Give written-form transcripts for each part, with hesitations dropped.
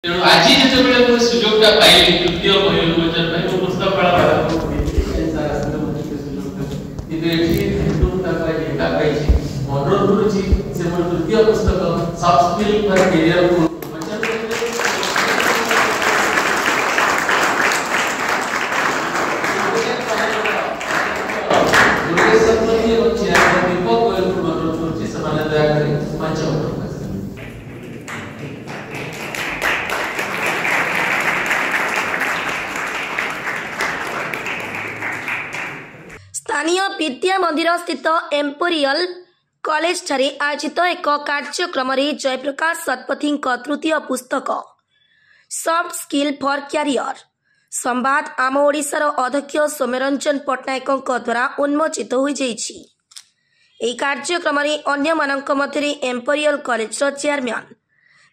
तेणु आज जितेबाला मुझे सुजोगटा पाइली तृतीय पहिल वचन पाइ मो पुस्तक पढा बाबा सारा सुजोग किंतु एठी हिंदू तक एका पाइछि अनुरोध करूछि से मोर तृतीय पुस्तक सॉफ्ट स्किल फॉर करियर को वचन दुर्गे सप्तमी और चिराग दीपक को अनुरोध करूछि समान दया करे मंच पर स्थानीय विद्या मंदिर स्थित एम्पोरियल कॉलेज ठारे आयोजित एक कार्यक्रम जयप्रकाश शतपथी तृतीय पुस्तक सॉफ्ट स्किल फॉर कैरियर संवाद आम ओडिशार अध्यक्ष सौम्यरंजन पट्टनायक द्वारा उन्मोचित हो कार्यक्रम अन्य मानक मध्य एम्पोरियल कॉलेज चेयरमैन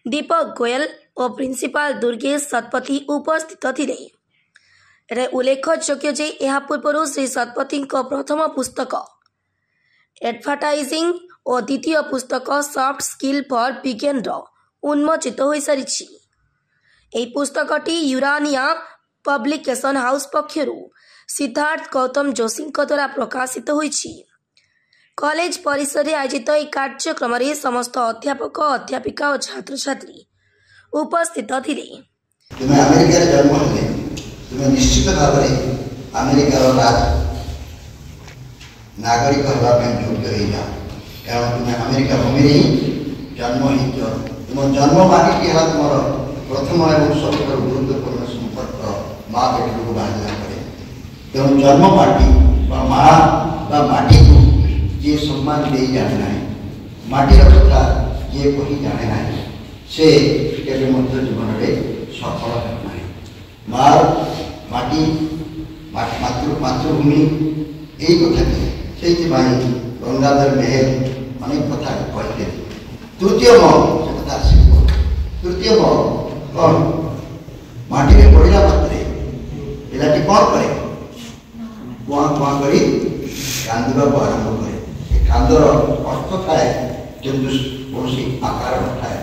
दीपक गोयल और प्रिंसिपाल दुर्गेश शतपथी उपस्थित थिले। उल्लेखयोग्य जे यह पूर्व श्री शतपथी प्रथम पुस्तक एडवर्टाइजिंग और द्वितीय पुस्तक सॉफ्ट स्किल फॉर बिगिनर उन्मोचित हो सारी पुस्तकटी यूरानिया पब्लिकेशन हाउस पक्षर सिद्धार्थ गौतम जोशी द्वारा प्रकाशित होईछि। कॉलेज परिसर में आयोजित कार्यक्रम समस्त अध्यापक अध्यापिका और छात्र छात्री उपस्थित थिले। तुम्हें निश्चित भाव में अमेरिकार नागरिक होगा योग्य हो जाओ कारण तुम्हें अमेरिका भूमि ही जन्म ही तुम जन्म माटी तुम प्रथम और सब गुरुत्वपूर्ण संपर्क माँ पेट को बाहर करे तेणु जन्म माटी माँ माटी को जी सम्मान दे जाने ना माटीर कथा जी कही जाने ना से जीवन में सफल होना मार माटी मातृभूमि यही कथा से गंगाधर मेहर अनेक कथा कहते तृतीय म से कथा आसो तृतीय म कौन माटी में पड़ा मात्रे पिलाटी कौन करे कुआ कुआ कर कांदा को आरंभ करे कांदर अर्थ थाए किंतु कौन आकार न थाए